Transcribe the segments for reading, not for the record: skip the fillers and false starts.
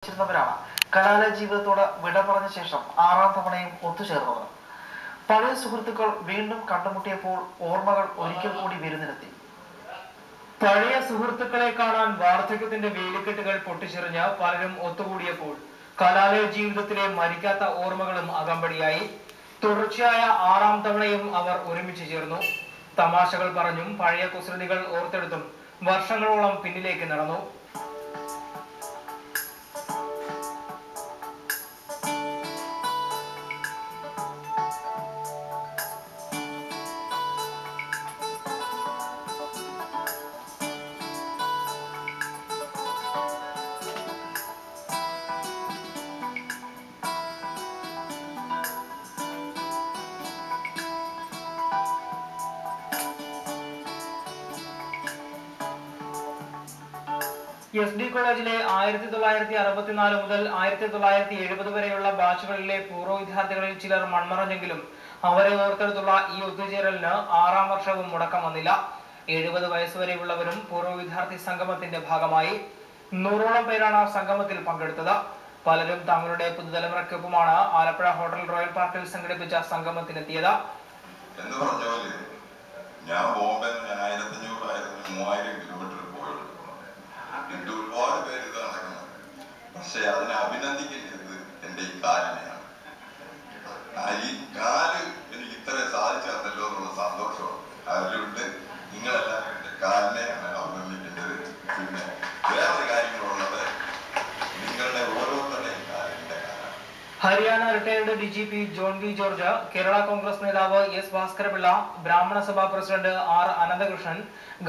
ാണ് കലാലയ ജീവിതത്തോട് വിട പറഞ്ഞ ശേഷം 6ാം തവണയും ഒത്തുചേർന്നത്. പഴയ സുഹൃത്തുക്കൾ വീണ്ടും കണ്ടുമുട്ടിയപ്പോൾ ഓർമ്മകൾ ഒരിക്കൽ കൂടി വിരുന്നിനെത്തി. പഴയ സുഹൃത്തുക്കളെ കാണാൻ വാർദ്ധക്യത്തിന്റെ വേലിക്കെട്ടുകൾ പൊട്ടിച്ചെറിഞ്ഞ് പലരും ഒത്തുകൂടിയപ്പോൾ കലാലയ ജീവിതത്തിലെ മരിക്കാത്ത ഓർമ്മകളും അകമ്പടിയായി. തുടർച്ചയായ 6ാം തവണയും അവർ ഒരുമിച്ച് ചേർന്നു. തമാശകൾ പറഞ്ഞും പഴയ കുസൃതികൾ ഓർത്തെടുത്തും വർഷങ്ങളോളം പിന്നിലേക്ക് നടന്നു. SD കോളേജിലെ 1964 മുതൽ 1970 വരെയുള്ള ബാച്ചുകളിലെ പൂർവ്വ വിദ്യാർത്ഥികളിൽ ചിലർ മൺമറഞ്ഞെങ്കിലും അവരെ ഓർത്തെടുത്തുള്ള ഈ ഒത്തുചേരലിന് 6ാം വർഷവും മുടക്കം വന്നില്ല. 70 വയസ്സുവരെയുള്ളവരും പൂർവ്വ വിദ്യാർത്ഥി സംഗമത്തിന്റെ ഭാഗമായി. 100ഓളം പേരാണ് സംഗമത്തിൽ പങ്കെടുത്തത്. പലരും തങ്ങളുടെ പുതുതലമുറയ്ക്കൊപ്പമാണ് ആലപ്പുഴ ഹോട്ടൽ റോയൽ പാർക്കിൽ സംഘടിപ്പിച്ച സംഗമത്തിനെത്തിയത്. ഒരുപാട് പേര് ഇത് നടക്കുന്നത്. പക്ഷെ അതിനെ അഭിനന്ദിക്കുന്നത് എന്റെ ഈ കാലിനെയാണ്. ഈ കാല് എനിക്ക് ഇത്രയും സാധിച്ചല്ലോ എന്നുള്ള സന്തോഷമാണ്. അതിലുണ്ട് നിങ്ങളെല്ലാവരും എന്റെ കാലിനെയാണ് അഭിനന്ദിക്കേണ്ടത്. പിന്നെ വേറെ കാര്യങ്ങളുള്ളത് നിങ്ങളുടെ ഓരോരുത്തരുടെയും കാലിന്റെ കാലാണ്. ഹരിയാന റിട്ടയർഡ് DGP ജോൺ വി ജോർജ്, കേരള കോൺഗ്രസ് നേതാവ് S ഭാസ്കരപിള്ള, ബ്രാഹ്മണ സഭാ പ്രസിഡന്റ് R അനന്തകൃഷ്ണൻ,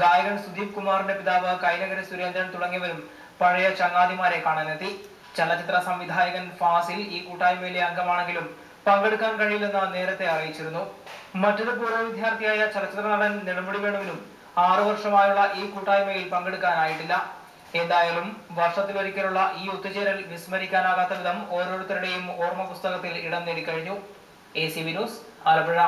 ഗായകൻ സുദീപ് കുമാറിന്റെ പിതാവ് കൈനകരി സുരേന്ദ്രൻ തുടങ്ങിയവരും പഴയ ചങ്ങാതിമാരെ കാണാനെത്തി. ചലച്ചിത്ര സംവിധായകൻ ഫാസിൽ ഈ കൂട്ടായ്മയിലെ അംഗമാണെങ്കിലും പങ്കെടുക്കാൻ കഴിയില്ലെന്ന് നേരത്തെ അറിയിച്ചിരുന്നു. മറ്റൊരു പൂർവ്വ വിദ്യാർത്ഥിയായ ചലച്ചിത്ര നടൻ നെടുമുടി വേണുവിനും 6 വർഷമായുള്ള ഈ കൂട്ടായ്മയിൽ പങ്കെടുക്കാനായിട്ടില്ല. എന്തായാലും വർഷത്തിലൊരിക്കലുള്ള ഈ ഒത്തുചേരൽ വിസ്മരിക്കാനാകാത്ത വിധം ഓരോരുത്തരുടെയും ഓർമ്മ പുസ്തകത്തിൽ ഇടം നേടിക്കഴിഞ്ഞു. ACV news, Alappuzha.